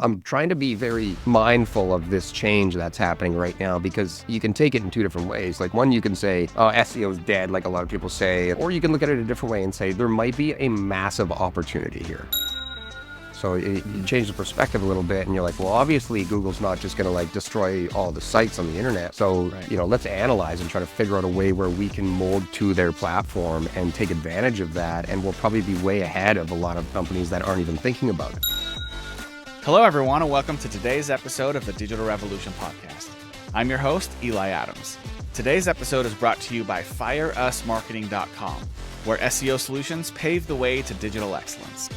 I'm trying to be very mindful of this change that's happening right now because you can take it in two different ways. Like one, you can say, oh, SEO is dead, like a lot of people say, or you can look at it a different way and say, there might be a massive opportunity here. So you change the perspective a little bit and you're like, well, obviously Google's not just going to destroy all the sites on the internet. So, let's analyze and try to figure out a way where we can mold to their platform and take advantage of that. And we'll probably be way ahead of a lot of companies that aren't even thinking about it. Hello, everyone, and welcome to today's episode of the Digital Revolution podcast. I'm your host, Eli Adams. Today's episode is brought to you by fireusmarketing.com, where SEO solutions pave the way to digital excellence.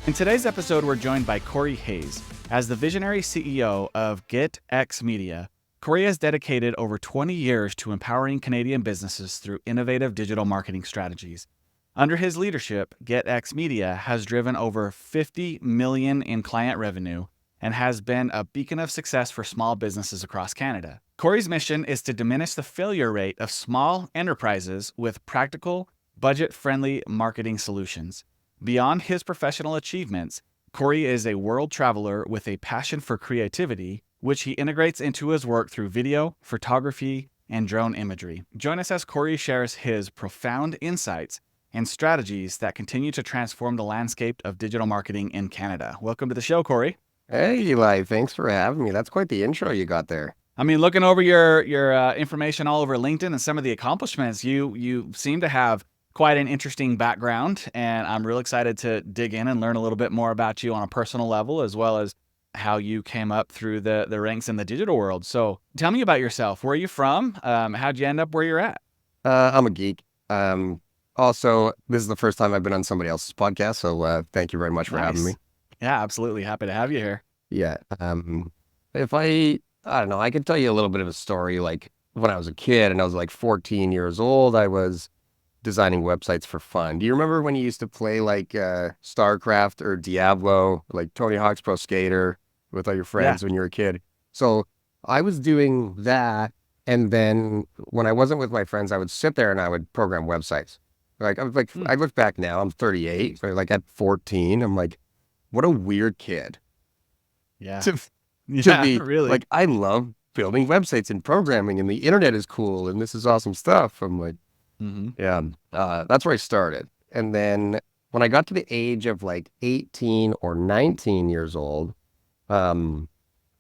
In today's episode, we're joined by Corey Hayes. As the visionary CEO of GetX Media, Corey has dedicated over 20 years to empowering Canadian businesses through innovative digital marketing strategies. Under his leadership, GetX Media has driven over $50 million in client revenue and has been a beacon of success for small businesses across Canada. Corey's mission is to diminish the failure rate of small enterprises with practical, budget-friendly marketing solutions. Beyond his professional achievements, Corey is a world traveler with a passion for creativity, which he integrates into his work through video, photography, and drone imagery. Join us as Corey shares his profound insights and strategies that continue to transform the landscape of digital marketing in Canada. Welcome to the show, Corey. Hey, Eli, thanks for having me. That's quite the intro you got there. I mean, looking over your information all over LinkedIn and some of the accomplishments, you seem to have quite an interesting background, and I'm real excited to dig in and learn a little bit more about you on a personal level, as well as how you came up through the ranks in the digital world. So tell me about yourself. Where are you from? How'd you end up where you're at? I'm a geek. Also, this is the first time I've been on somebody else's podcast, so thank you very much for having me. Yeah, absolutely. Happy to have you here. Yeah. If I don't know, I could tell you a little bit of a story. Like when I was a kid and I was 14 years old, I was designing websites for fun. Do you remember when you used to play StarCraft or Diablo, like Tony Hawk's Pro Skater with all your friends when you were a kid? So I was doing that. And then when I wasn't with my friends, I would sit there and I would program websites. I look back now, I'm 38, but at 14, I'm like, what a weird kid. Yeah. To be really. I love building websites and programming and the internet is cool and this is awesome stuff. I'm like, that's where I started. And then when I got to the age of 18 or 19 years old, I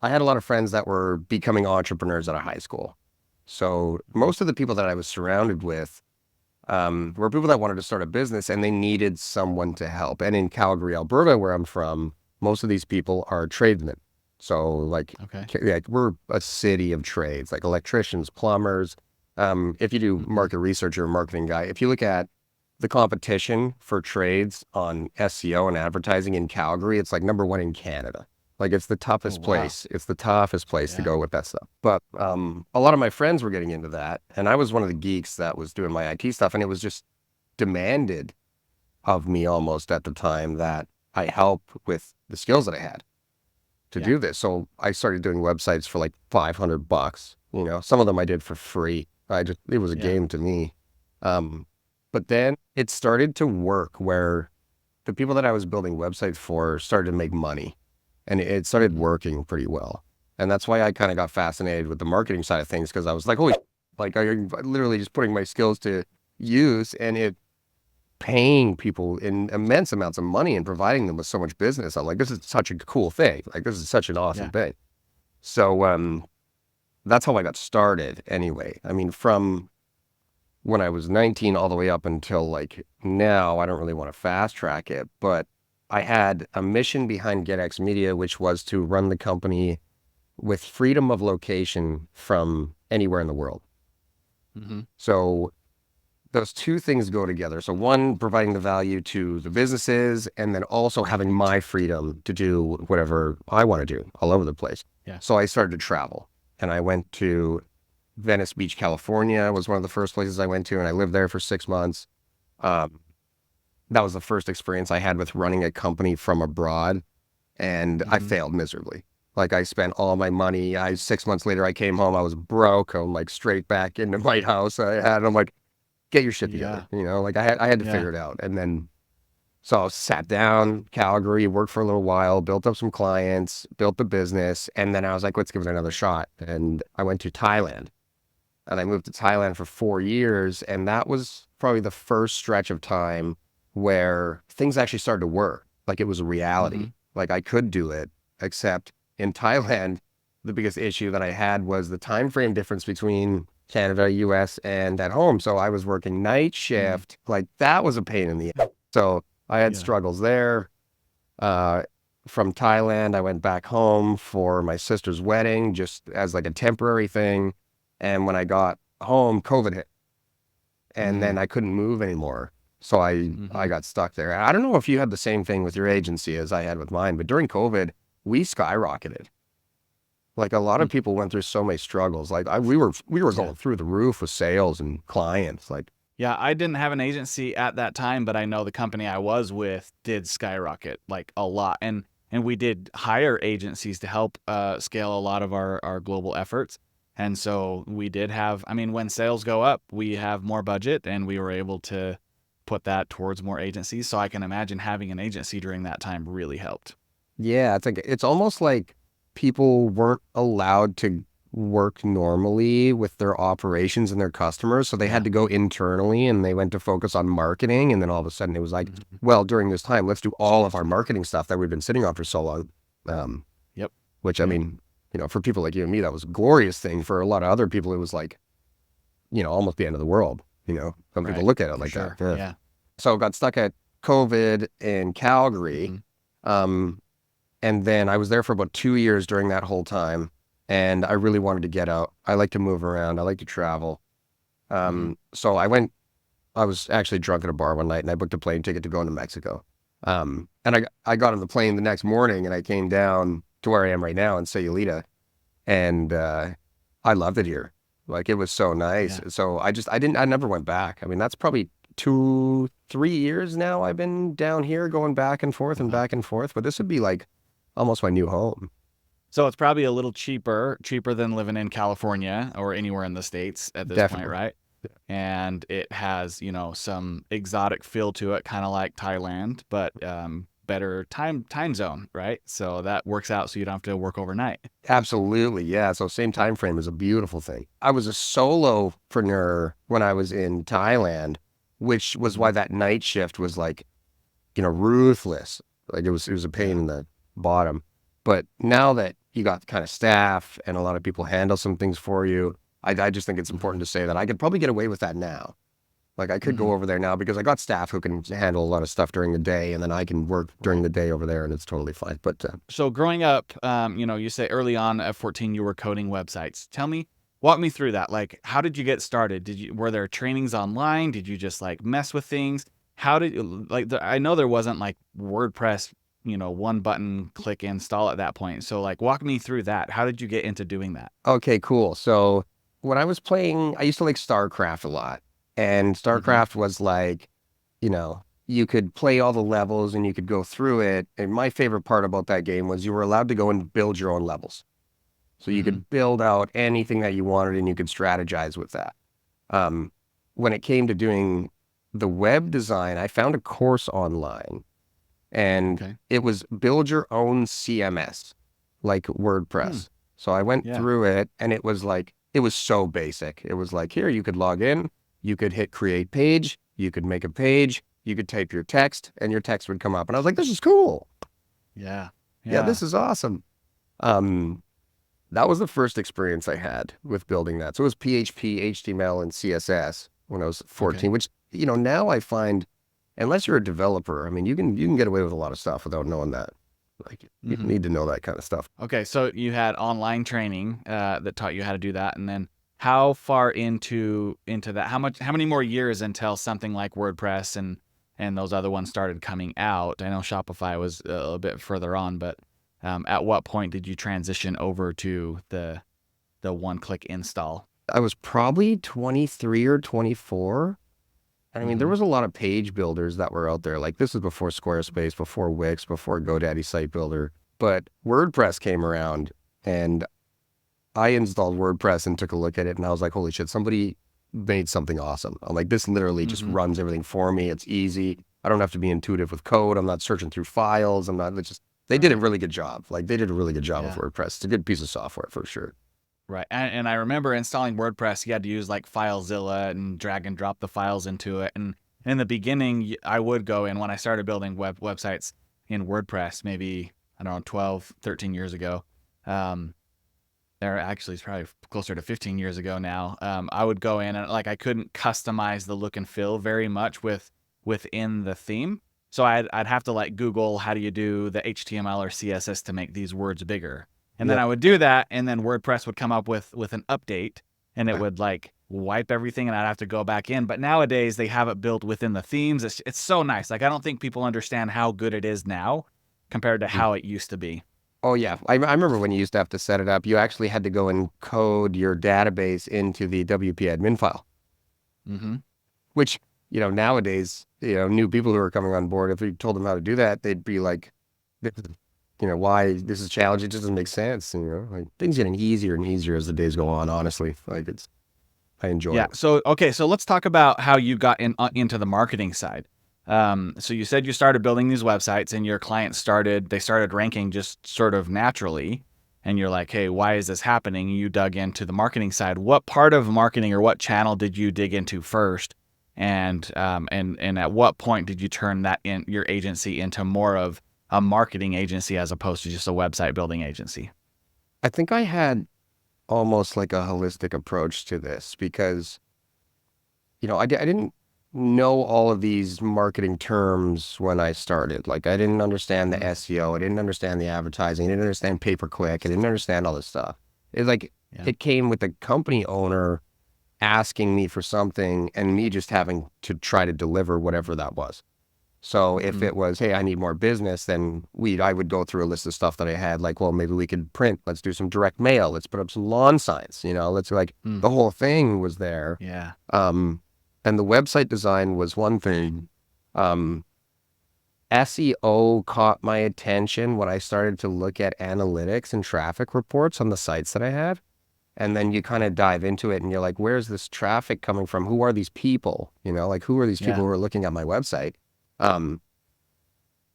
had a lot of friends that were becoming entrepreneurs out of high school. So most of the people that I was surrounded with were people that wanted to start a business and they needed someone to help. And in Calgary, Alberta, where I'm from, most of these people are tradesmen. So we're a city of trades, like electricians, plumbers. If you do market research or a marketing guy, if you look at the competition for trades on SEO and advertising in Calgary, it's number one in Canada. It's the toughest place. It's the toughest place to go with that stuff. But a lot of my friends were getting into that. And I was one of the geeks that was doing my IT stuff. And it was just demanded of me almost at the time that I help with the skills that I had to do this. So I started doing websites for $500. Some of them I did for free. It was a game to me. But then it started to work where the people that I was building websites for started to make money. And it started working pretty well. And that's why I kind of got fascinated with the marketing side of things, because I was like, holy, I'm literally just putting my skills to use and it paying people in immense amounts of money and providing them with so much business. I'm like, this is such a cool thing. This is such an awesome thing. So that's how I got started anyway. I mean, from when I was 19 all the way up until now, I don't really want to fast track it, but I had a mission behind GetX Media, which was to run the company with freedom of location from anywhere in the world. Mm-hmm. So those two things go together. So one, providing the value to the businesses, and then also having my freedom to do whatever I want to do all over the place. Yeah. So I started to travel and I went to Venice Beach, California was one of the first places I went to, and I lived there for 6 months. That was the first experience I had with running a company from abroad, and I failed miserably. I spent all my money. 6 months later, I came home. I was broke. I'm straight back into my house. I'm like, get your shit together. I had to figure it out. And then So I sat down, Calgary, worked for a little while, built up some clients, built the business, and then I was like, let's give it another shot. And I went to Thailand, and I moved to Thailand for 4 years, and that was probably the first stretch of time where things actually started to work. Like it was a reality. Like I could do it, except in Thailand, the biggest issue that I had was the time frame difference between Canada, US, and at home. So I was working night shift. Like that was a pain in the ass. So I had struggles there. Uh, from Thailand, I went back home for my sister's wedding, just as like a temporary thing. And when I got home, COVID hit, and then I couldn't move anymore. So I got stuck there. I don't know if you had the same thing with your agency as I had with mine, but during COVID, we skyrocketed. Like a lot of people went through so many struggles. Like we were going through the roof with sales and clients. Like Yeah, I didn't have an agency at that time, but I know the company I was with did skyrocket like a lot. And we did hire agencies to help scale a lot of our global efforts. And so we did have, I mean, when sales go up, we have more budget, and we were able to put that towards more agencies. So I can imagine having an agency during that time really helped. yeah, it's almost like people weren't allowed to work normally with their operations and their customers. So they had to go internally, and they went to focus on marketing. And then all of a sudden it was like, well, during this time, let's do all of our marketing stuff that we've been sitting on for so long. Which I mean, for people like you and me, that was a glorious thing. For a lot of other people, it was like, almost the end of the world. Some people look at it like that. Yeah. So got stuck at COVID in Calgary. And then I was there for about 2 years during that whole time. And I really wanted to get out. I like to move around. I like to travel. So I was actually drunk at a bar one night, and I booked a plane ticket to go into Mexico. And I got on the plane the next morning, and I came down to where I am right now in Sayulita. And I loved it here. Like it was so nice. Yeah. So I never went back. I mean, that's probably 2-3 years now I've been down here going back and forth and back and forth. But this would be like almost my new home. So it's probably a little cheaper than living in California or anywhere in the States at this Definitely. point, right? And it has, some exotic feel to it, kind of like Thailand, but better time zone, right? So that works out so you don't have to work overnight. Absolutely. Yeah. So same time frame is a beautiful thing. I was a solopreneur when I was in Thailand, which was why that night shift was like, ruthless. Like it was a pain in the bottom. But now that you got kind of staff and a lot of people handle some things for you, I just think it's important to say that I could probably get away with that now. Like I could go over there now because I got staff who can handle a lot of stuff during the day, and then I can work during the day over there, and it's totally fine. But so growing up, you say early on at 14 you were coding websites. Walk me through that. Like, how did you get started? Were there trainings online? Did you just like mess with things? How did I know there wasn't like WordPress, one button click install at that point. So like walk me through that. How did you get into doing that? okay, cool. So when I was playing, I used to like StarCraft a lot. And StarCraft was like, you could play all the levels and you could go through it. And my favorite part about that game was you were allowed to go and build your own levels. So you could build out anything that you wanted, and you could strategize with that. When it came to doing the web design, I found a course online, and it was build your own CMS, like WordPress. So I went through it, and it was so basic. It was like, here, you could log in. You could hit create page, you could make a page, you could type your text, and your text would come up. And I was like, this is cool. Yeah, this is awesome. That was the first experience I had with building that. So it was PHP, HTML, and CSS when I was 14, which, now I find, unless you're a developer, I mean, you can get away with a lot of stuff without knowing that. Like you need to know that kind of stuff. Okay, so you had online training that taught you how to do that, and then how far into that? How many more years until something like WordPress and those other ones started coming out? I know Shopify was a little bit further on, but at what point did you transition over to the one-click install? I was probably 23 or 24. I mean, there was a lot of page builders that were out there. Like this was before Squarespace, before Wix, before GoDaddy Site Builder. But WordPress came around, and I installed WordPress and took a look at it, and I was like, holy shit, somebody made something awesome. I'm like, this literally just runs everything for me. It's easy. I don't have to be intuitive with code. I'm not searching through files. They did a really good job. Like they did a really good job of WordPress. It's a good piece of software for sure. Right. And I remember installing WordPress, you had to use like FileZilla and drag and drop the files into it. And in the beginning, I would go in when I started building websites in WordPress, maybe, I don't know, 12, 13 years ago. There actually is probably closer to 15 years ago now. I would go in and like I couldn't customize the look and feel very much within the theme. So I'd have to like Google how do you do the HTML or CSS to make these words bigger. And then I would do that, and then WordPress would come up with an update, and it would like wipe everything, and I'd have to go back in. But nowadays they have it built within the themes. It's so nice. Like I don't think people understand how good it is now compared to how it used to be. Oh yeah, I remember when you used to have to set it up. You actually had to go and code your database into the WP admin file. Mm-hmm. Which, nowadays, new people who are coming on board, if you told them how to do that, they'd be like, why this is challenging, it just doesn't make sense. Like things getting easier and easier as the days go on, honestly. Like I enjoy it. So let's talk about how you got into the marketing side. So you said you started building these websites and your clients started ranking just sort of naturally. And you're like, hey, why is this happening? You dug into the marketing side. What part of marketing or what channel did you dig into first? And at what point did you turn your agency into more of a marketing agency as opposed to just a website building agency? I think I had almost like a holistic approach to this because, I didn't know all of these marketing terms when I started. Like I didn't understand the SEO. I didn't understand the advertising. I didn't understand pay-per-click. I didn't understand all this stuff. It came with the company owner asking me for something and me just having to try to deliver whatever that was. So if it was, hey, I need more business, then I would go through a list of stuff that I had, like, well, maybe we could print, let's do some direct mail, let's put up some lawn signs, let's the whole thing was there. Yeah. And the website design was one thing. SEO caught my attention when I started to look at analytics and traffic reports on the sites that I had. And then you kind of dive into it and you're like, where's this traffic coming from? Who are these people? Like who are these people who are looking at my website? And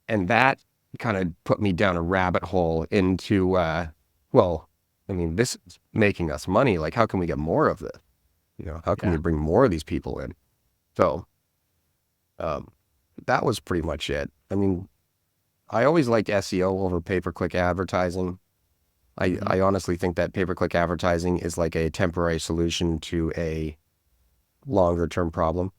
that kind of put me down a rabbit hole into, this is making us money. Like, how can we get more of this? How can we bring more of these people in? So, that was pretty much it. I mean, I always liked SEO over pay-per-click advertising. I honestly think that pay-per-click advertising is like a temporary solution to a longer-term problem.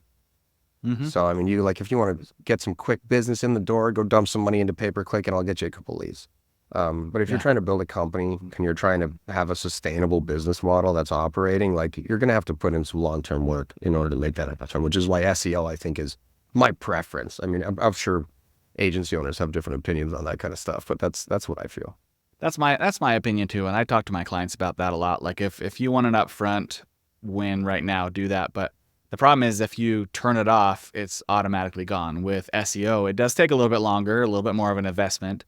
So, I mean, if you want to get some quick business in the door, go dump some money into pay-per-click and I'll get you a couple leads. But if you're trying to build a company and you're trying to have a sustainable business model that's operating, like you're going to have to put in some long-term work in order to make that happen, which is why SEO, I think, is my preference. I mean, I'm sure agency owners have different opinions on that kind of stuff, but that's what I feel. That's my opinion too. And I talk to my clients about that a lot. Like if you want an upfront win right now, do that. But the problem is if you turn it off, it's automatically gone. With SEO, it does take a little bit longer, a little bit more of an investment.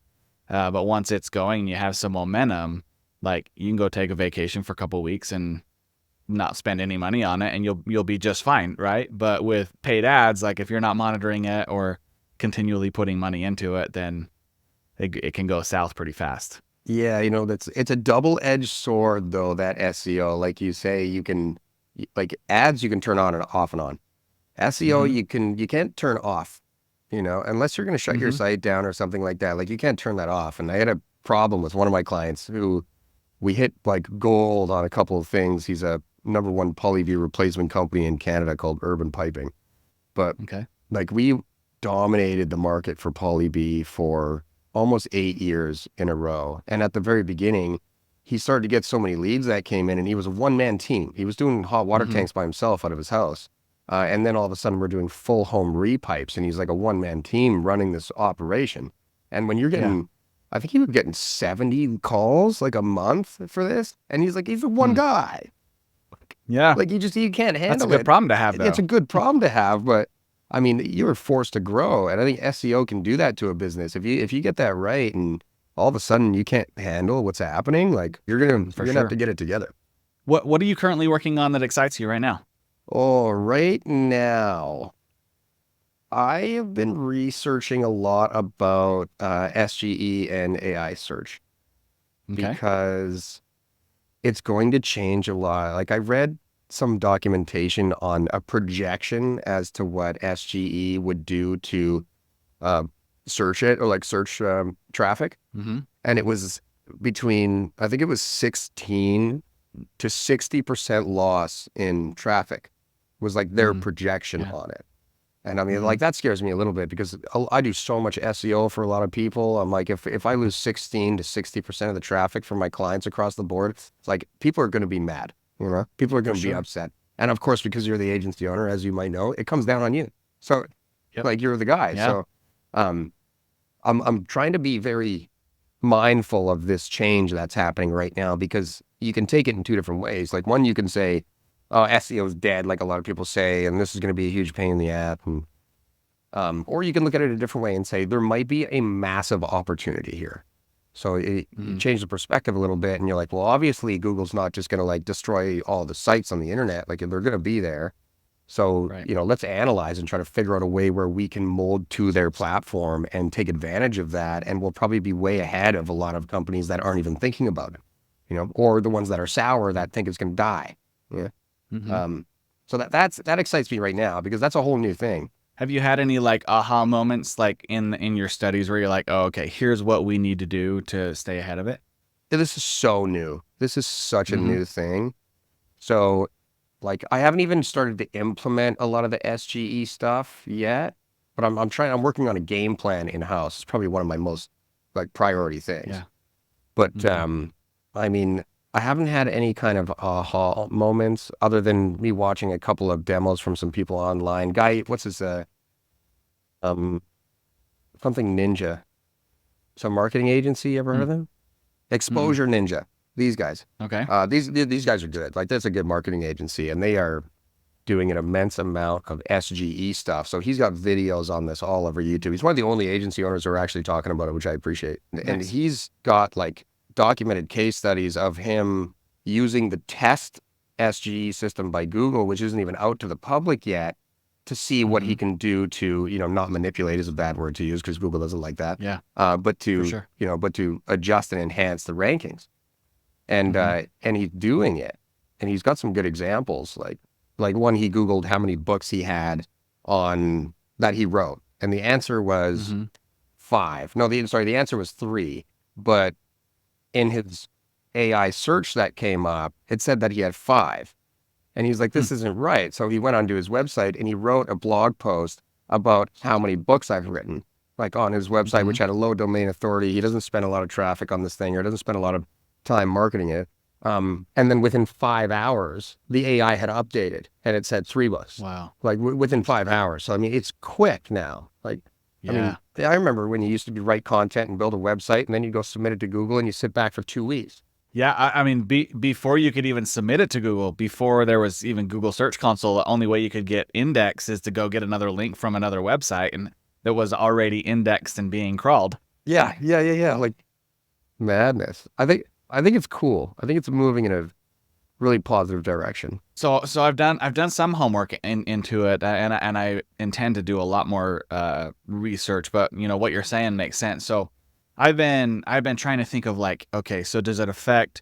But once it's going and you have some momentum, like you can go take a vacation for a couple of weeks and not spend any money on it and you'll be just fine, right? But with paid ads, like if you're not monitoring it or continually putting money into it, then it can go south pretty fast. Yeah, it's a double-edged sword though, that SEO. Like you say, you can ads you can turn on and off and on. SEO you can't turn off, unless you're going to shut your site down or something like that. Like you can't turn that off. And I had a problem with one of my clients who we hit like gold on a couple of things. He's a #1 polyview replacement company in Canada called Urban Piping. But like we dominated the market for poly-B for almost 8 years in a row. And at the very beginning, he started to get so many leads that came in, and he was a one-man team. He was doing hot water tanks by himself out of his house. And then all of a sudden we're doing full home repipes, and he's like a one-man team running this operation. And when you're getting, I think he was getting 70 calls like a month for this. And he's a one guy. Yeah. Like you can't handle it. That's a good problem to have though. It's a good problem to have, but I mean, you're forced to grow. And I think SEO can do that to a business. If you get that right and all of a sudden you can't handle what's happening, like you're gonna have to get it together. What are you currently working on that excites you right now? Oh, right now, I have been researching a lot about SGE and AI search Okay. because it's going to change a lot. Like I read some documentation on a projection as to what SGE would do to uh, search it or like search traffic. Mm-hmm. And it was between, I think it was 16 to 60% loss in traffic was like their Mm. projection Yeah. on it. And I mean, Mm-hmm. like that scares me a little bit because I do so much SEO for a lot of people. I'm like, if I lose 16 to 60% of the traffic from my clients across the board, it's like people are going to be mad, you know, people are For going to be sure. upset. And of course, because you're the agency owner, as you might know, it comes down on you. So Yep. like you're the guy. Yeah. So um, I'm trying to be very mindful of this change that's happening right now because you can take it in two different ways. Like one, you can say, oh, SEO is dead, like a lot of people say, and this is going to be a huge pain in the ass. And or you can look at it a different way and say there might be a massive opportunity here. So you Mm-hmm. change the perspective a little bit and you're like, well, obviously Google's not just going to like destroy all the sites on the internet. Like they're going to be there. So, Right. let's analyze and try to figure out a way where we can mold to their platform and take advantage of that. And we'll probably be way ahead of a lot of companies that aren't even thinking about it, or the ones that are sour that think it's going to die. Yeah. Mm-hmm. Um, so that excites me right now because that's a whole new thing. Have you had any like aha moments like in your studies where you're like, oh, okay, here's what we need to do to stay ahead of it? This is so new. This is such a Mm-hmm. new thing. So, like, I haven't even started to implement a lot of the SGE stuff yet, but I'm working on a game plan in house. It's probably one of my most like priority things. Yeah. But Mm-hmm. I mean, I haven't had any kind of aha moments other than me watching a couple of demos from some people online. Guy, what's his um something Ninja, some marketing agency. You ever heard of them? Mm-mm. Exposure Ninja. These guys. Okay. These guys are good. Like that's a good marketing agency, and they are doing an immense amount of SGE stuff. So he's got videos on this all over YouTube. He's one of the only agency owners who are actually talking about it, which I appreciate. And Nice. he's got like documented case studies of him using the test SGE system by Google, which isn't even out to the public yet, to see what Mm-hmm. he can do to, not manipulate is a bad word to use because Google doesn't like that. Yeah, But for to, sure. but to adjust and enhance the rankings. And Mm-hmm. and he's doing it. And he's got some good examples. Like one, he Googled how many books he had on that he wrote. And the answer was Mm-hmm. 5. No, the answer was 3. But in his AI search that came up, it said that he had 5. And he's like, Hmm. this isn't right. So he went onto his website and he wrote a blog post about how many books I've written, like on his website, Mm-hmm. which had a low domain authority. He doesn't spend a lot of traffic on this thing or doesn't spend a lot of time marketing it. And then within 5 hours, the AI had updated and it said 3 books, Wow. like within 5 hours. So, I mean, it's quick now. Like, I Yeah. mean, I remember when you used to write content and build a website and then you go submit it to Google and you sit back for 2 weeks. Yeah. I mean, before you could even submit it to Google, before there was even Google Search Console, the only way you could get index is to go get another link from another website and that was already indexed and being crawled. Yeah. Like, madness. I think it's cool. I think it's moving in a really positive direction. So I've done some homework into it, and I intend to do a lot more research. But what you're saying makes sense. So I've been trying to think of like, okay, so does it affect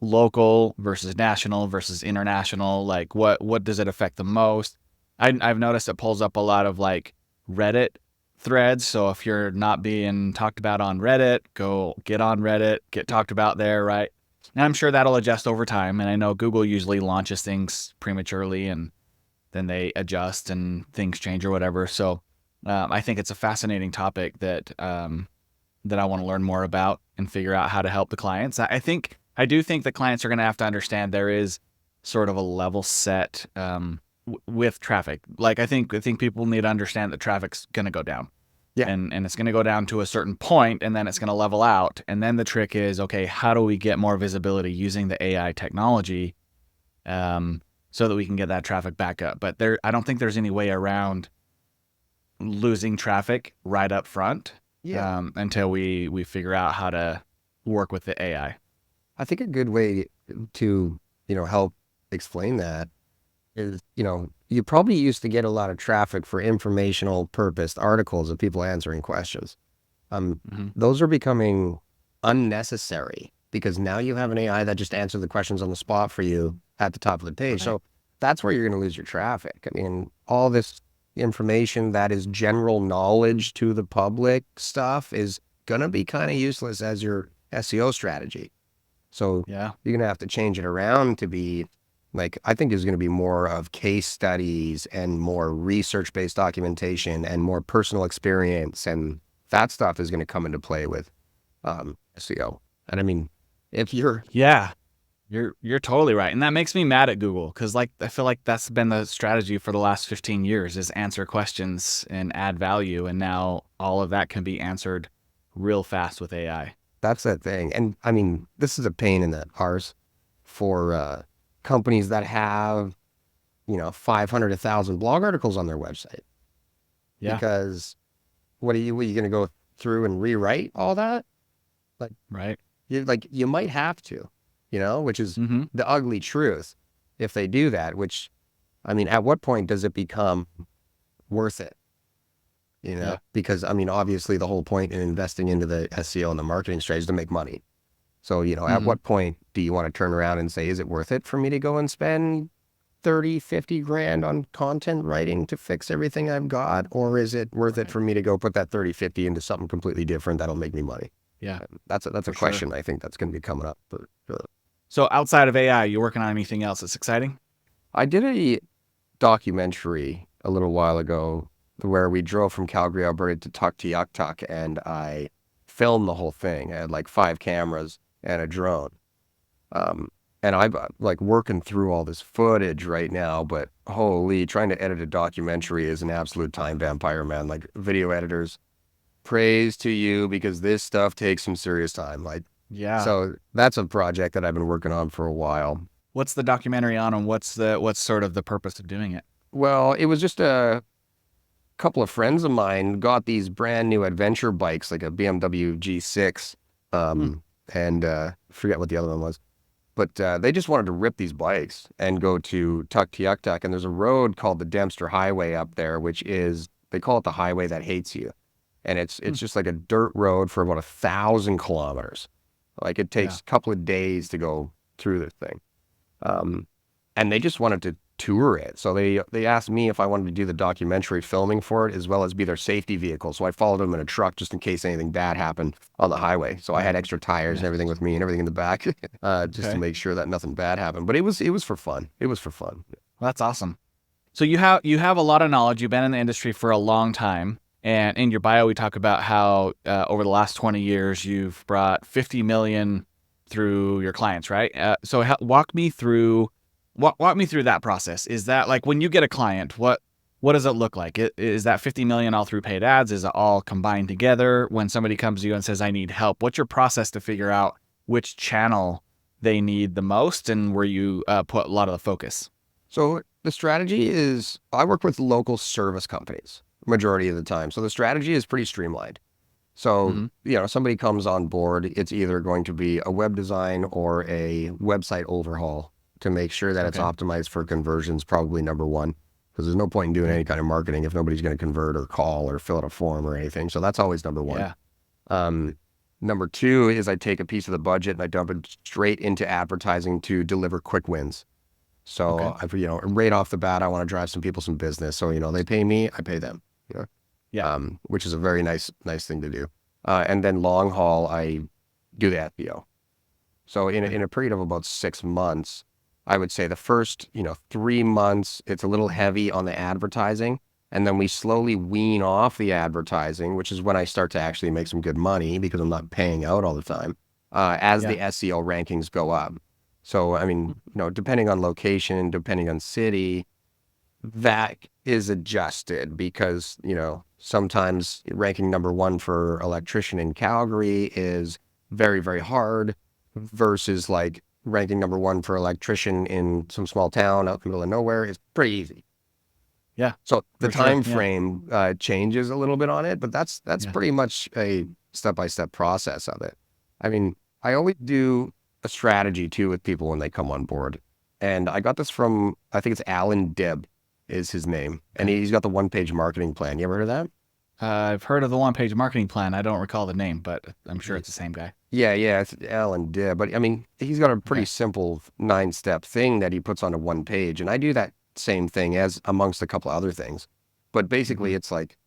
local versus national versus international? Like what does it affect the most? I've noticed it pulls up a lot of like Reddit threads. So if you're not being talked about on Reddit, go get on Reddit, get talked about there, right? And I'm sure that'll adjust over time. And I know Google usually launches things prematurely and then they adjust and things change or whatever. So I think it's a fascinating topic that I want to learn more about and figure out how to help the clients. I do think the clients are going to have to understand there is sort of a level set with traffic. Like I think people need to understand that traffic's going to go down. Yeah. And it's going to go down to a certain point and then it's going to level out. And then the trick is, okay, how do we get more visibility using the AI technology so that we can get that traffic back up? But I don't think there's any way around losing traffic right up front Yeah. until we figure out how to work with the AI. I think a good way to, help explain that is, you probably used to get a lot of traffic for informational purposed articles of people answering questions. Those are becoming unnecessary because now you have an AI that just answers the questions on the spot for you at the top of the page. Right. So that's where you're going to lose your traffic. I mean, all this information that is general knowledge to the public stuff is going to be kind of useless as your SEO strategy. So Yeah. you're going to have to change it around to be like, I think there's going to be more of case studies and more research-based documentation and more personal experience. And that stuff is going to come into play with SEO. And I mean, if you're Yeah. You're totally right. And that makes me mad at Google because like I feel like that's been the strategy for the last 15 years is answer questions and add value. And now all of that can be answered real fast with AI. that's that thing. And I mean, this is a pain in the arse for companies that have, 500, 1,000 blog articles on their website. Yeah. Because what are you going to go through and rewrite all that? Like, Right. you might have to, which is Mm-hmm. the ugly truth if they do that, which, I mean, at what point does it become worth it? Yeah. Because I mean, obviously the whole point in investing into the SEO and the marketing strategy is to make money. So, at what point do you want to turn around and say, is it worth it for me to go and spend 30, 50 grand on content writing to fix everything I've got? Or is it worth it for me to go put that 30, 50 into something completely different that'll make me money? Yeah. That's a For question I think that's going to be coming up. But So outside of AI, you working on anything else that's exciting? I did a documentary a little while ago where we drove from Calgary, Alberta to Tuktoyaktuk, and I filmed the whole thing. I had like 5 cameras and a drone. And I'm like working through all this footage right now, but holy, trying to edit a documentary is an absolute time vampire, man. Like video editors, praise to you because this stuff takes some serious time. Like, Yeah. so that's a project that I've been working on for a while. What's the documentary on and what's sort of the purpose of doing it? Well, it was just a couple of friends of mine got these brand new adventure bikes, like a BMW G6, and forget what the other one was. But they just wanted to rip these bikes and go to Tuktoyaktuk. And there's a road called the Dempster Highway up there, which is, they call it the highway that hates you. And it's just like a dirt road for about 1,000 kilometers. Like it takes a couple of days to go through this thing. And they just wanted to tour it. So they asked me if I wanted to do the documentary filming for it, as well as be their safety vehicle. So I followed them in a truck just in case anything bad happened on the highway. So I had extra tires and everything with me and everything in the back, just to make sure that nothing bad happened. But it was for fun. It was for fun. Well, that's awesome. So you have a lot of knowledge. You've been in the industry for a long time. And in your bio, we talk about how over the last 20 years, you've brought 50 million through your clients, right? So walk me through that process. Is that like when you get a client, what does it look like? Is that 50 million all through paid ads? Is it all combined together? When somebody comes to you and says, I need help, what's your process to figure out which channel they need the most and where you put a lot of the focus? So the strategy is, I work with local service companies majority of the time. So the strategy is pretty streamlined. So, somebody comes on board, it's either going to be a web design or a website overhaul to make sure that it's optimized for conversions, probably number one, because there's no point in doing any kind of marketing if nobody's going to convert or call or fill out a form or anything. So that's always number one. Yeah. Number two is I take a piece of the budget and I dump it straight into advertising to deliver quick wins. So right off the bat, I want to drive some people some business. So, they pay me, I pay them, which is a very nice thing to do. And then long haul, I do the SEO. So in a period of about 6 months, I would say the first, 3 months, it's a little heavy on the advertising. And then we slowly wean off the advertising, which is when I start to actually make some good money because I'm not paying out all the time, as the SEO rankings go up. So, I mean, depending on location, depending on city, that is adjusted because, sometimes ranking number one for electrician in Calgary is very, very hard versus like ranking number one for electrician in some small town out in the middle of nowhere is pretty easy. Yeah. So the time frame changes a little bit on it, but that's pretty much a step-by-step process of it. I mean, I always do a strategy too with people when they come on board. And I got this from, I think it's Alan Dibb. is his name. And he's got the one-page marketing plan. You ever heard of that? I've heard of the one-page marketing plan. I don't recall the name, but I'm sure it's the same guy. Yeah, it's Alan Dibb. But I mean, he's got a pretty simple 9-step thing that he puts on a one page. And I do that same thing as amongst a couple other things. But basically it's like,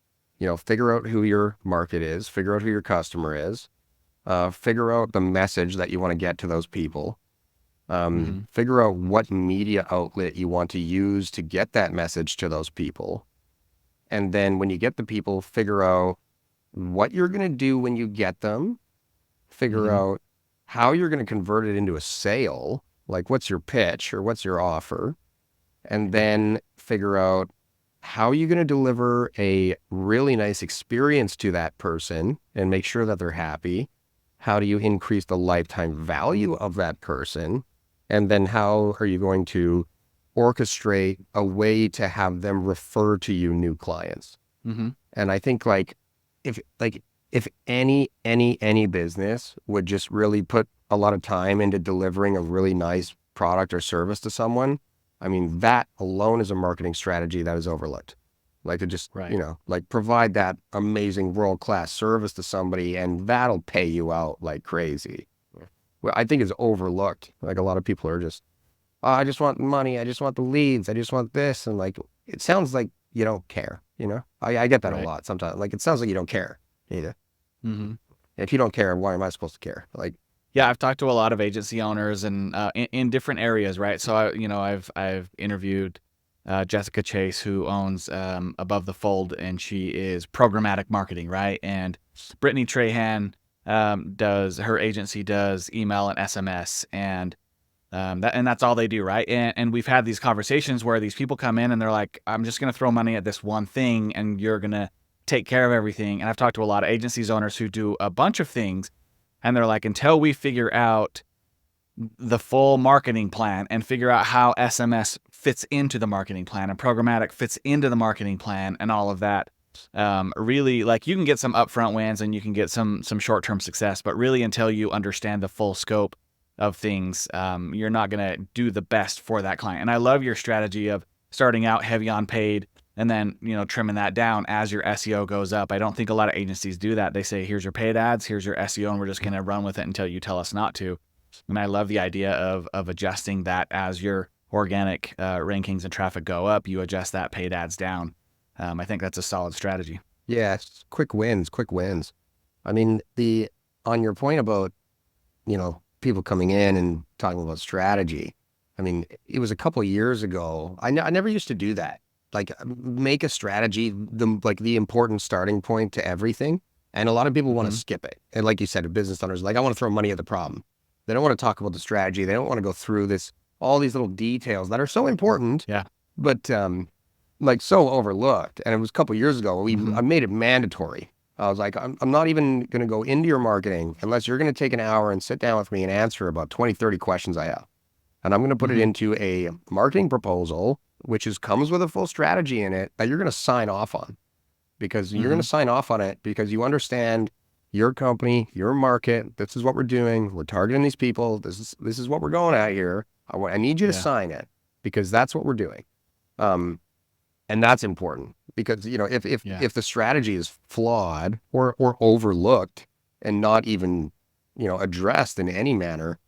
figure out who your market is, figure out who your customer is, figure out the message that you want to get to those people, figure out what media outlet you want to use to get that message to those people. And then when you get the people, figure out what you're going to do when you get them, figure out how you're going to convert it into a sale, like what's your pitch or what's your offer, and then figure out how you're going to deliver a really nice experience to that person and make sure that they're happy. How do you increase the lifetime value of that person? And then how are you going to orchestrate a way to have them refer to you new clients? And I think if any business would just really put a lot of time into delivering a really nice product or service to someone, I mean, that alone is a marketing strategy that is overlooked. Like to just, provide that amazing world-class service to somebody, and that'll pay you out like crazy. Well, I think it's overlooked. Like a lot of people are just, I just want money. I just want the leads. I just want this. And it sounds like you don't care, I get that a lot sometimes. Like, it sounds like you don't care either. If you don't care, why am I supposed to care? Yeah, I've talked to a lot of agency owners and in different areas, right? So I've interviewed Jessica Chase, who owns Above the Fold, and she is programmatic marketing, right? And Brittany Trahan her agency does email and SMS, and that's all they do, right? And we've had these conversations where these people come in and they're like, I'm just going to throw money at this one thing, and you're going to take care of everything. And I've talked to a lot of agencies owners who do a bunch of things, and they're like, until we figure out the full marketing plan and figure out how SMS fits into the marketing plan and programmatic fits into the marketing plan and all of that, really, you can get some upfront wins and you can get some short-term success, but really until you understand the full scope of things, you're not going to do the best for that client. And I love your strategy of starting out heavy on paid and then, trimming that down as your SEO goes up. I don't think a lot of agencies do that. They say, here's your paid ads, here's your SEO, and we're just going to run with it until you tell us not to. And I love the idea of adjusting that as your organic rankings and traffic go up, you adjust that paid ads down. I think that's a solid strategy. Yeah, it's quick wins. I mean, on your point about, people coming in and talking about strategy, I mean, it was a couple of years ago. I never used to do that. Make a strategy the important starting point to everything. And a lot of people want to skip it. And like you said, a business owners I want to throw money at the problem. They don't want to talk about the strategy. They don't want to go through all these little details that are so important. Yeah. But so overlooked. And it was a couple of years ago. I made it mandatory. I was like, I'm not even going to go into your marketing unless you're going to take an hour and sit down with me and answer about 20, 30 questions I have. And I'm going to put it into a marketing proposal, which comes with a full strategy in it that you're going to sign off on, because you're going to sign off on it because you understand your company, your market. This is what we're doing. We're targeting these people. This is what we're going at here. I need you to sign it because that's what we're doing. And that's important because, if the strategy is flawed or overlooked and not even, addressed in any manner,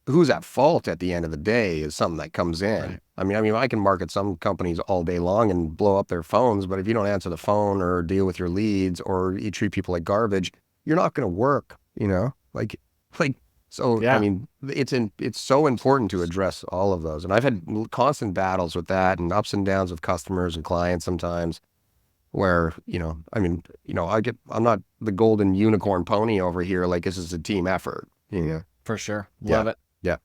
who's at fault at the end of the day is something that comes in. Right. I mean, I can market some companies all day long and blow up their phones, but if you don't answer the phone or deal with your leads or you treat people like garbage, you're not going to work, So, yeah. I mean, it's so important to address all of those. And I've had constant battles with that and ups and downs with customers and clients sometimes where, I'm not the golden unicorn pony over here. This is a team effort, For sure. Love it. Yeah.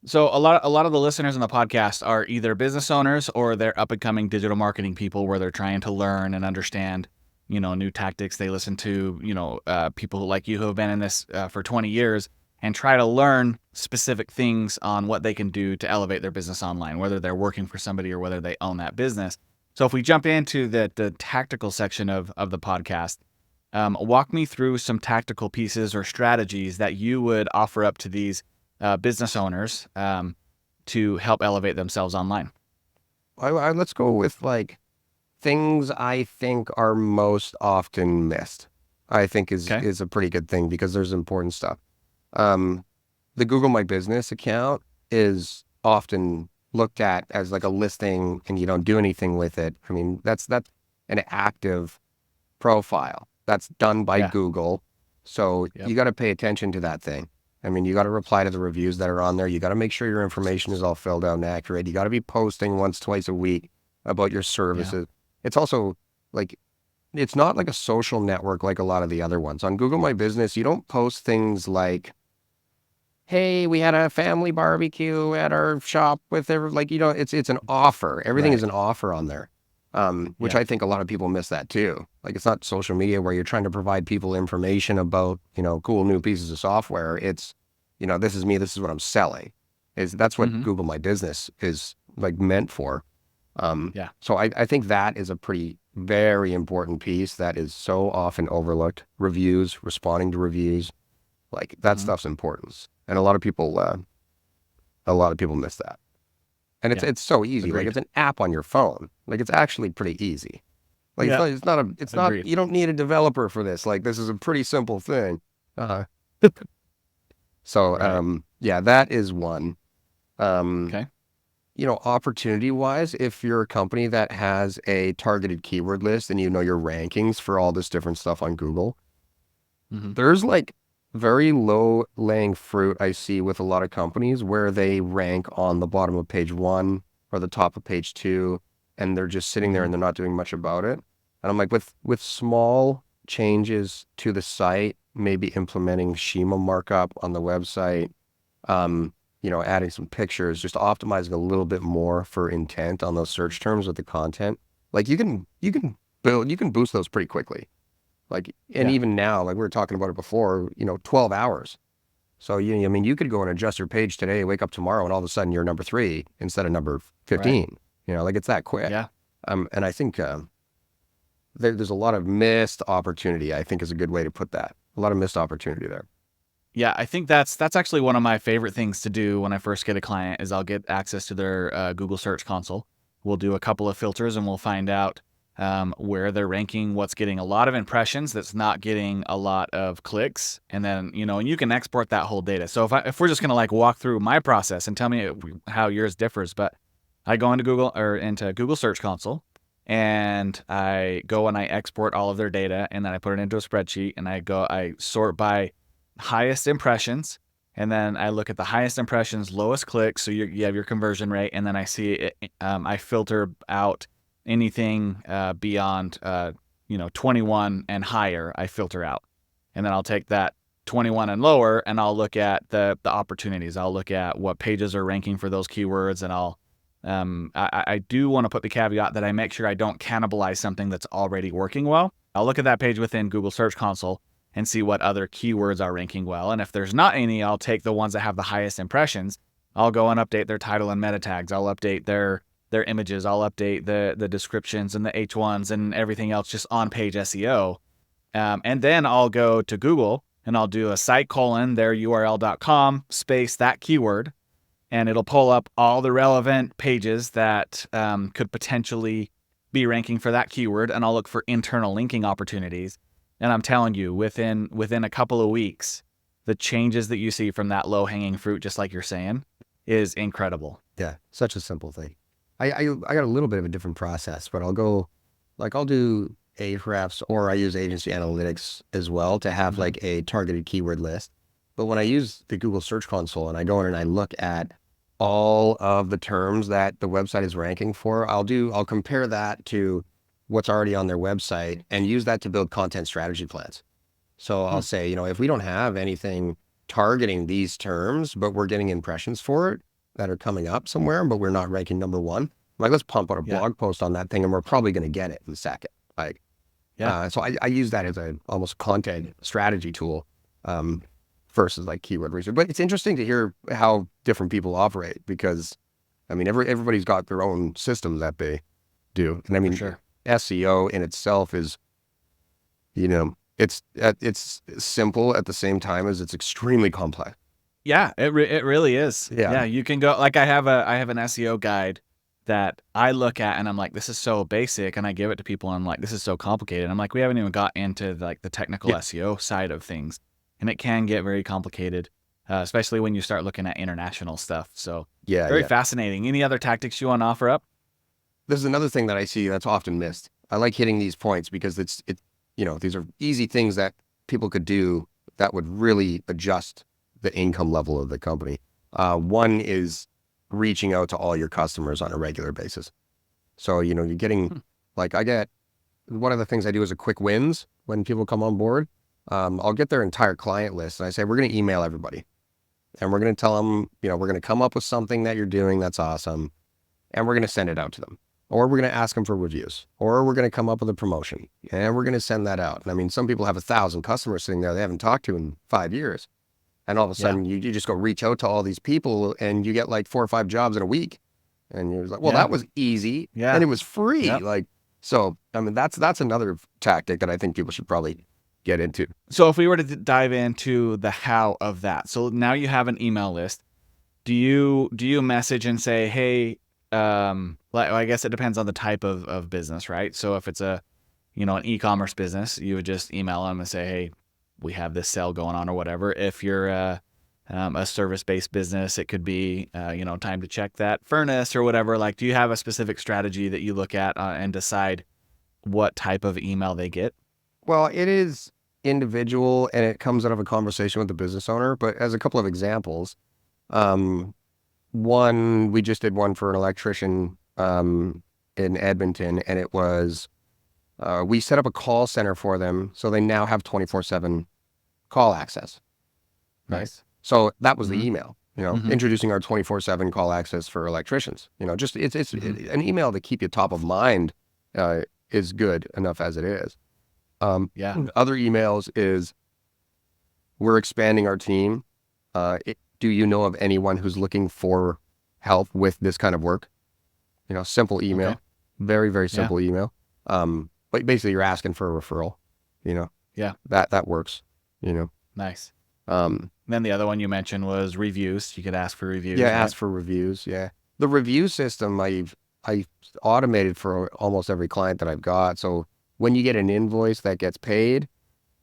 So a lot of the listeners on the podcast are either business owners or they're up and coming digital marketing people where they're trying to learn and understand, new tactics. They listen to, people like you who have been in this for 20 years and try to learn specific things on what they can do to elevate their business online, whether they're working for somebody or whether they own that business. So if we jump into the tactical section of the podcast, walk me through some tactical pieces or strategies that you would offer up to these business owners to help elevate themselves online. let's go with like things I think are most often missed. I think Okay. is a pretty good thing because there's important stuff. Um, the Google My Business account is often looked at as like a listing and you don't do anything with it. I mean, that's an active profile that's done by Yeah. Google. So Yep. you got to pay attention to that thing. I mean, you got to reply to the reviews that are on there. You got to make sure your information is all filled out and accurate. You got to be posting once, twice a week about your Yeah. services. It's also like, it's not like a social network like a lot of the other ones. On Google My Business, you don't post things like, hey, we had a family barbecue at our shop with like, it's an offer. Everything is Right. an offer on there. Which Yeah. I think a lot of people miss that too. Like it's not social media where you're trying to provide people information about, cool new pieces of software. It's, this is me, this is what I'm selling. That's what Mm-hmm. Google My Business is like meant for. Yeah. So I think that is a pretty very important piece that is so often overlooked. Reviews, responding to reviews, like that Mm-hmm. stuff's important. And a lot of people miss that. And it's Yeah. it's so easy. Like Agreed. it's an app on your phone. Like it's actually pretty easy. Like Yeah. it's not, Agreed. you don't need a developer for this. Like this is a pretty simple thing. Uh, so, Right. yeah, that is one. Um, Okay. Opportunity wise, if you're a company that has a targeted keyword list and you know your rankings for all this different stuff on Google, Mm-hmm. there's like very low laying fruit I see with a lot of companies where they rank on the bottom of page one or the top of page two, and they're just sitting there Mm-hmm. and they're not doing much about it. And I'm like, with small changes to the site, maybe implementing schema markup on the website, adding some pictures, just optimizing a little bit more for intent on those search terms with the content. Like you can boost those pretty quickly. Like, and Yeah. even now, like we were talking about it before, 12 hours. So I mean, you could go and adjust your page today, wake up tomorrow, and all of a sudden you're number 3 instead of number Right. 15. Like it's that quick. Yeah. And I think there's a lot of missed opportunity, I think is a good way to put that. A lot of missed opportunity there. Yeah, I think that's actually one of my favorite things to do when I first get a client is I'll get access to their Google Search Console. We'll do a couple of filters and we'll find out where they're ranking, what's getting a lot of impressions, that's not getting a lot of clicks, and then and you can export that whole data. So if we're just gonna like walk through my process and tell me how yours differs, but I go into Google Search Console and I go and I export all of their data and then I put it into a spreadsheet and I sort by highest impressions, and then I look at the highest impressions, lowest clicks, so you have your conversion rate, and then I see it, I filter out anything beyond 21 and higher. I filter out, and then I'll take that 21 and lower, and I'll look at the opportunities. I'll look at what pages are ranking for those keywords, and I do want to put the caveat that I make sure I don't cannibalize something that's already working well. I'll look at that page within Google Search Console and see what other keywords are ranking well. And if there's not any, I'll take the ones that have the highest impressions. I'll go and update their title and meta tags. I'll update their images. I'll update the descriptions and the H1s and everything else, just on page SEO. And then I'll go to Google and I'll do a site : their url.com space that keyword, and it'll pull up all the relevant pages that could potentially be ranking for that keyword. And I'll look for internal linking opportunities. And I'm telling you, within a couple of weeks, the changes that you see from that low-hanging fruit, just like you're saying, is incredible. Yeah, such a simple thing. I got a little bit of a different process, but I'll do Ahrefs, or I use agency analytics as well to have like a targeted keyword list. But when I use the Google Search Console and I go in and I look at all of the terms that the website is ranking for, I'll compare that to what's already on their website and use that to build content strategy plans. So I'll say, if we don't have anything targeting these terms, but we're getting impressions for it that are coming up somewhere, but we're not ranking number one, like let's pump out a blog post on that thing and we're probably going to get it in a second. Like, so I use that as a almost content strategy tool, versus like keyword research. But it's interesting to hear how different people operate because, I mean, everybody's got their own system that they do. And I mean, sure. SEO in itself is, it's simple at the same time as it's extremely complex. Yeah, it really is. Yeah. You can go, like I have an SEO guide that I look at and I'm like, this is so basic, and I give it to people and I'm like, this is so complicated. I'm like, we haven't even got into like the technical SEO side of things, and it can get very complicated, especially when you start looking at international stuff. So very fascinating. Any other tactics you want to offer up? There's another thing that I see that's often missed. I like hitting these points because these are easy things that people could do that would really adjust the income level of the company. One is reaching out to all your customers on a regular basis. So, you're getting, one of the things I do is a quick wins when people come on board. I'll get their entire client list and I say, we're going to email everybody and we're going to tell them, we're going to come up with something that you're doing that's awesome and we're going to send it out to them. Or we're going to ask them for reviews, or we're going to come up with a promotion and we're going to send that out. And I mean, some people have 1,000 customers sitting there they haven't talked to in 5 years. And all of a sudden you just go reach out to all these people and you get like 4 or 5 jobs in a week. And you're like, well, that was easy and it was free. Yep. So, I mean, that's another tactic that I think people should probably get into. So if we were to dive into the how of that, so now you have an email list. Do you message and say, hey, I guess it depends on the type of business, right? So if it's an e-commerce business, you would just email them and say, hey, we have this sale going on or whatever. If you're a service-based business, it could be, time to check that furnace or whatever. Like, do you have a specific strategy that you look at and decide what type of email they get? Well, it is individual and it comes out of a conversation with the business owner. But as a couple of examples, we just did one for an electrician in Edmonton, and it was we set up a call center for them, so they now have 24/7 call access. Right. Nice. So that was the email. Introducing our 24/7 call access for electricians. Just it's an email to keep you top of mind is good enough as it is. Other emails is we're expanding our team. Do you know of anyone who's looking for help with this kind of work? Simple email, very, very simple email. But basically you're asking for a referral, that works, Nice. Then the other one you mentioned was reviews. You could ask for reviews. Yeah. Right? Ask for reviews. Yeah. The review system I automated for almost every client that I've got. So when you get an invoice that gets paid,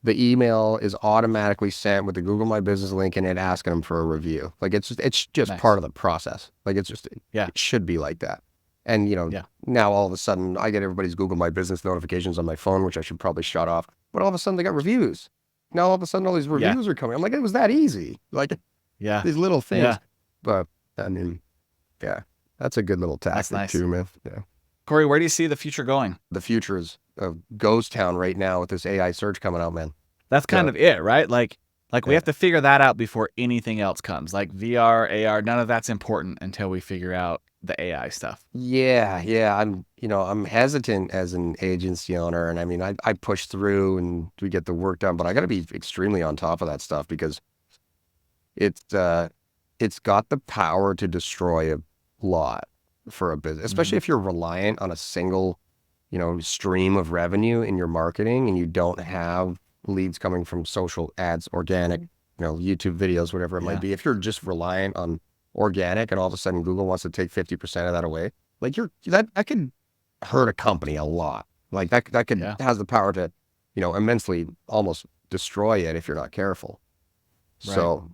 the email is automatically sent with the Google My Business link in it asking them for a review. Like it's just nice. Part of the process. Like it should be like that. And now all of a sudden I get everybody's Google My Business notifications on my phone, which I should probably shut off. But all of a sudden they got reviews. Now all of a sudden all these reviews are coming. I'm like, it was that easy. Like these little things. Yeah. But I mean, that's a good little tactic too, man. Yeah. Corey, where do you see the future going? The future is a ghost town right now with this AI search coming out, man. That's kind of it, right? Like we have to figure that out before anything else comes. Like VR, AR, none of that's important until we figure out the AI stuff. Yeah. I'm hesitant as an agency owner, and I mean, I push through and we get the work done, but I got to be extremely on top of that stuff because it's got the power to destroy a lot for a business, especially if you're reliant on a single, stream of revenue in your marketing and you don't have leads coming from social ads, organic, YouTube videos, whatever it might be. If you're just reliant on organic and all of a sudden Google wants to take 50% of that away, like that could hurt a company a lot. Like that could has the power to, immensely almost destroy it if you're not careful. Right. So,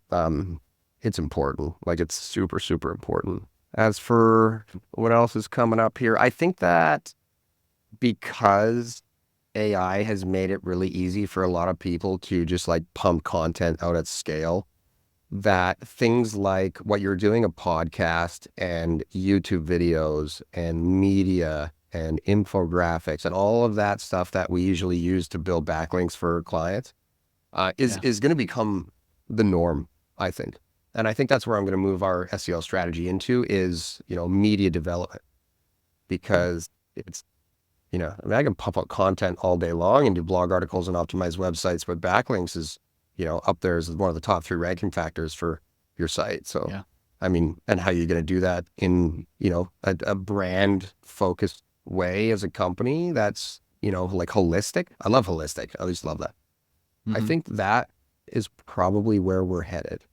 it's important. Like it's super, super important. As for what else is coming up here, I think that because AI has made it really easy for a lot of people to just like pump content out at scale, that things like what you're doing, a podcast and YouTube videos and media and infographics and all of that stuff that we usually use to build backlinks for clients is going to become the norm, I think. And I think that's where I'm going to move our SEO strategy into is, media development, because it's, I can pump out content all day long and do blog articles and optimize websites, but backlinks is, up there as one of the top 3 ranking factors for your site. So, I mean, and how you're going to do that in, a brand focused way as a company that's, like holistic. I love holistic. I just love that. I think that is probably where we're headed.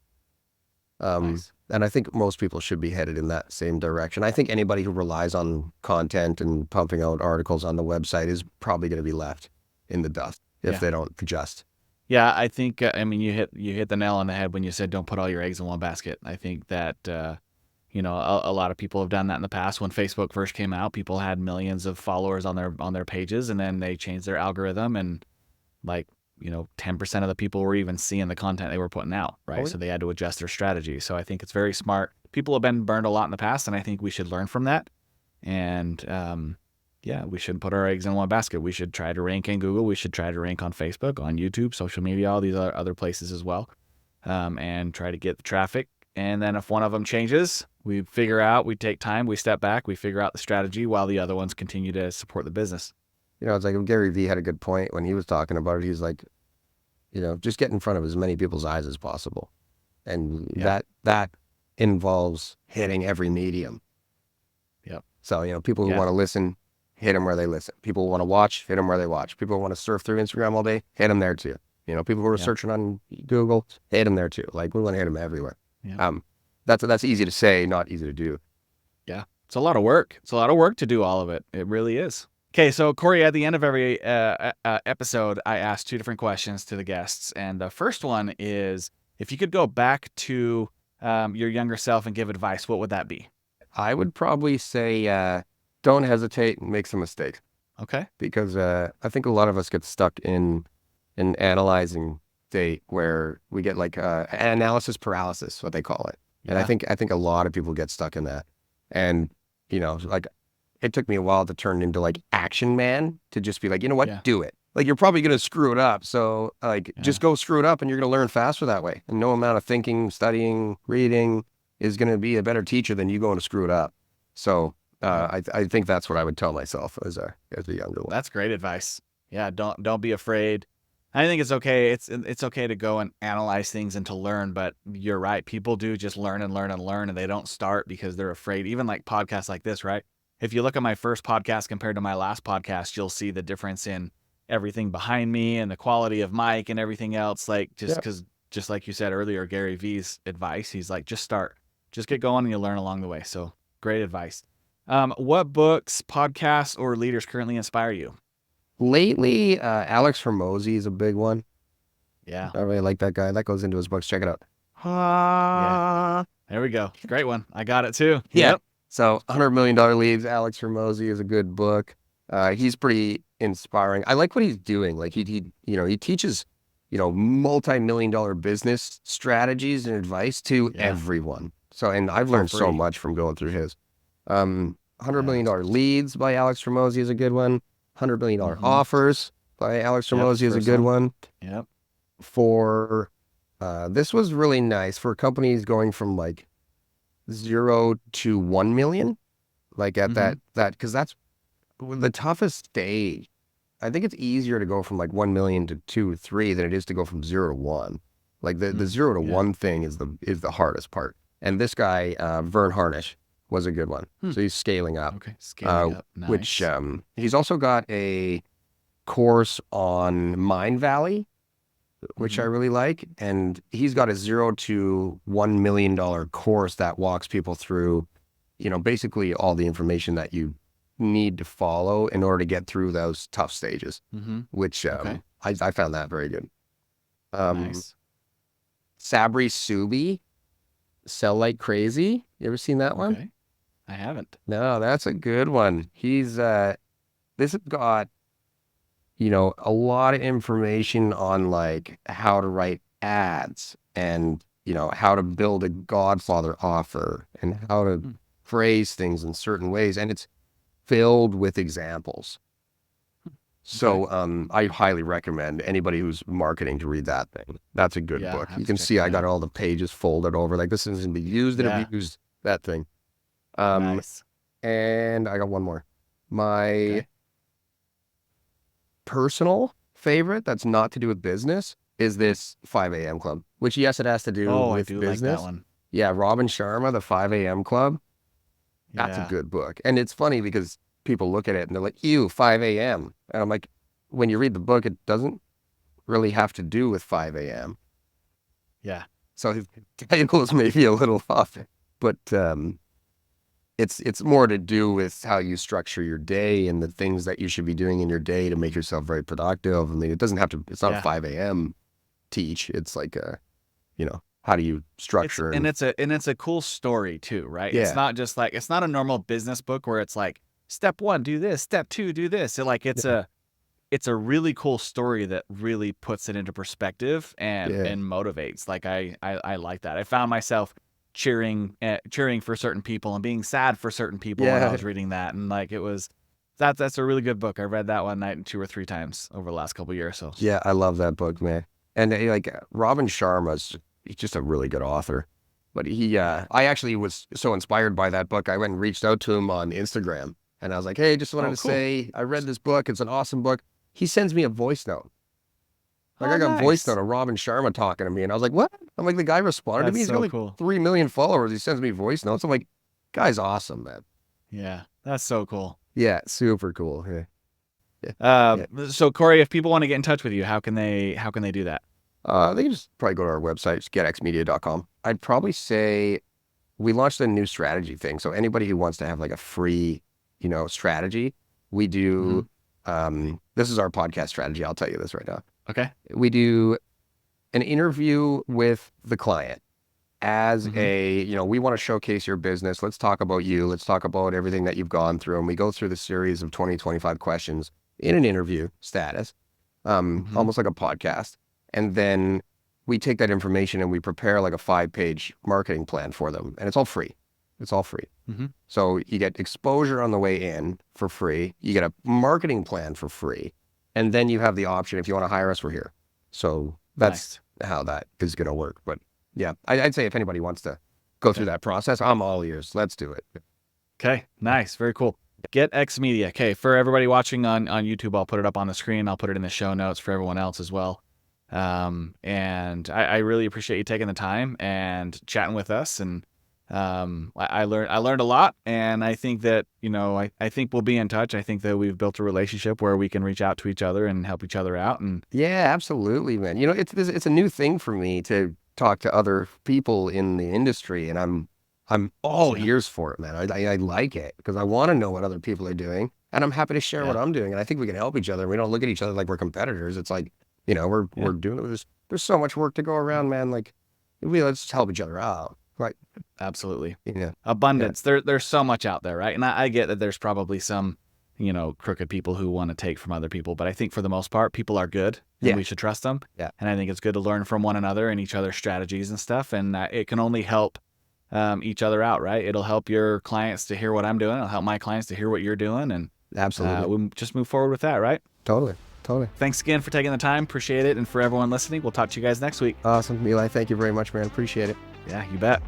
Nice. And I think most people should be headed in that same direction. I think anybody who relies on content and pumping out articles on the website is probably going to be left in the dust if they don't adjust. Yeah, I think I mean you hit the nail on the head when you said don't put all your eggs in one basket. I think that you know, a lot of people have done that in the past. When Facebook first came out, people had millions of followers on their pages, and then they changed their algorithm, and like, you know, 10% of the people were even seeing the content they were putting out, right? So they had to adjust their strategy. So I think it's very smart. People have been burned a lot in the past, and I think we should learn from that. And yeah, we shouldn't put our eggs in one basket. We should try to rank in Google. We should try to rank on Facebook, on YouTube, social media, all these other places as well, and try to get the traffic. And then if one of them changes, we figure out, we take time, we step back, we figure out the strategy while the other ones continue to support the business. You know, it's like Gary Vee had a good point when he was talking about it. He's like, you know, just get in front of as many people's eyes as possible. And that involves hitting every medium. Yep. So, you know, people who want to listen, hit them where they listen. People who want to watch, hit them where they watch. People who want to surf through Instagram all day, hit them there too. You know, people who are searching on Google, hit them there too. Like, we want to hit them everywhere. Yeah. That's easy to say, not easy to do. Yeah. It's a lot of work. It's a lot of work to do all of it. It really is. Okay, so Corey, at the end of every episode, I ask two different questions to the guests. And the first one is, if you could go back to your younger self and give advice, what would that be? I would probably say, don't hesitate and make some mistakes. Okay. Because I think a lot of us get stuck in analyzing state where we get like analysis paralysis, what they call it. And I think a lot of people get stuck in that. And, you know, like, it took me a while to turn into like action man, to just be like, you know what, do it. Like, you're probably going to screw it up. So like, just go screw it up, and you're going to learn faster that way. And no amount of thinking, studying, reading is going to be a better teacher than you going to screw it up. So I think that's what I would tell myself as a younger one. That's great advice. Yeah. Don't be afraid. I think it's okay. It's okay to go and analyze things and to learn, but you're right. People do just learn and learn and learn, and they don't start because they're afraid. Even like podcasts like this, right? If you look at my first podcast compared to my last podcast, you'll see the difference in everything behind me and the quality of mic and everything else. Like, just like you said earlier, Gary Vee's advice, he's like, just start, just get going, and you'll learn along the way. So great advice. What books, podcasts, or leaders currently inspire you? Lately, Alex Hormozy is a big one. Yeah. I really like that guy. That goes into his books. Check it out. Yeah. There we go. Great one. I got it too. Yeah. Yep. So $100 Million Leads, Alex Hormozy is a good book. He's pretty inspiring. I like what he's doing. Like he teaches, multi-million-dollar business strategies and advice to everyone. So, and I've learned so much from going through his. $100 Million Leads by Alex Hormozy is a good one. $100 Million Offers by Alex Hormozy is a good one. Yep. For, this was really nice for companies going from like 0 to 1 million, like at that, because that's the toughest stage. I think it's easier to go from like 1 million to 2 or 3 than it is to go from 0 to 1. Like the 0 to 1 thing is the hardest part. And this guy, Vern Harnish, was a good one. So he's scaling up. Okay, scaling up. Nice. Which he's also got a course on Mind Valley, which I really like. And he's got a 0 to $1 million course that walks people through, basically all the information that you need to follow in order to get through those tough stages, which I found that very good. Nice. Sabri Subi, Sell Like Crazy. You ever seen that one? I haven't. No, that's a good one. He's this has got a lot of information on like how to write ads and how to build a Godfather offer and how to phrase things in certain ways, and it's filled with examples. So I highly recommend anybody who's marketing to read that thing. That's a good book. You can see I got all the pages folded over. Like, this isn't be used and abused, that thing. Nice. And I got one more. My personal favorite that's not to do with business is this 5 a.m. Club, which yes, it has to do with business. Like that one. Yeah, Robin Sharma, the 5 a.m. Club. That's a good book. And it's funny because people look at it and they're like, ew, 5 a.m. And I'm like, when you read the book, it doesn't really have to do with 5 a.m. Yeah. So his title is maybe a little off, but it's more to do with how you structure your day and the things that you should be doing in your day to make yourself very productive. I mean, it doesn't have to. It's not a 5 a.m. teach. It's like how do you structure? It's a cool story too, right? Yeah. It's not just like, it's not a normal business book where it's like step 1, do this, step 2, do this. It's a really cool story that really puts it into perspective and motivates. Like I like that. I found myself cheering for certain people and being sad for certain people when I was reading that, and like that's a really good book. I read that one night 2 or 3 times over the last couple of years. So yeah, I love that book, man. And like Robin Sharma's, he's just a really good author. But I actually was so inspired by that book. I went and reached out to him on Instagram, and I was like, hey, just wanted to say I read this book. It's an awesome book. He sends me a voice note. Like I got a voice note of Robin Sharma talking to me, and I was like, what? I'm like, the guy responded to me. He's got like 3 million followers. He sends me voice notes. I'm like, guy's awesome, man. Yeah, that's so cool. Yeah, super cool. Yeah. So Corey, if people want to get in touch with you, how can they do that? They can just probably go to our website, getxmedia.com. I'd probably say we launched a new strategy thing. So anybody who wants to have like a free, strategy, we do. This is our podcast strategy. I'll tell you this right now. Okay. We do an interview with the client as we want to showcase your business. Let's talk about you. Let's talk about everything that you've gone through. And we go through the series of 20-25 questions in an interview status, almost like a podcast. And then we take that information and we prepare like a 5-page marketing plan for them. And it's all free. It's all free. So you get exposure on the way in for free. You get a marketing plan for free. And then you have the option, if you want to hire us, we're here. So that's how that is going to work. But yeah, I'd say if anybody wants to go through that process, I'm all ears. Let's do it. Okay, nice. Very cool. Get X Media. Okay, for everybody watching on YouTube, I'll put it up on the screen. I'll put it in the show notes for everyone else as well. And I really appreciate you taking the time and chatting with us. And I learned a lot, and I think that, I think we'll be in touch. I think that we've built a relationship where we can reach out to each other and help each other out. And yeah, absolutely, man. It's a new thing for me to talk to other people in the industry, and I'm all ears for it, man. I like it because I want to know what other people are doing, and I'm happy to share what I'm doing. And I think we can help each other. We don't look at each other like we're competitors. It's like, we're doing it. There's so much work to go around, man. Like, let's help each other out. Right. Absolutely. Yeah. Abundance. There's so much out there, right? And I get that there's probably some, crooked people who want to take from other people, but I think for the most part, people are good and we should trust them. Yeah. And I think it's good to learn from one another and each other's strategies and stuff. And it can only help each other out, right? It'll help your clients to hear what I'm doing. It'll help my clients to hear what you're doing. And absolutely, we'll just move forward with that, right? Totally. Thanks again for taking the time. Appreciate it. And for everyone listening, we'll talk to you guys next week. Awesome. Eli, thank you very much, man. Appreciate it. Yeah, you bet.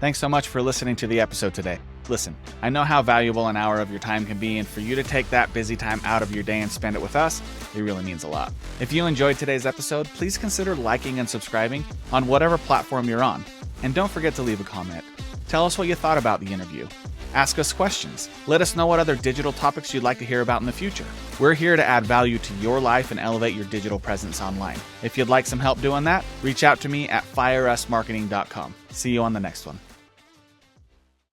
Thanks so much for listening to the episode today. Listen, I know how valuable an hour of your time can be, and for you to take that busy time out of your day and spend it with us, it really means a lot. If you enjoyed today's episode, please consider liking and subscribing on whatever platform you're on. And don't forget to leave a comment. Tell us what you thought about the interview. Ask us questions. Let us know what other digital topics you'd like to hear about in the future. We're here to add value to your life and elevate your digital presence online. If you'd like some help doing that, reach out to me at fireusmarketing.com. See you on the next one.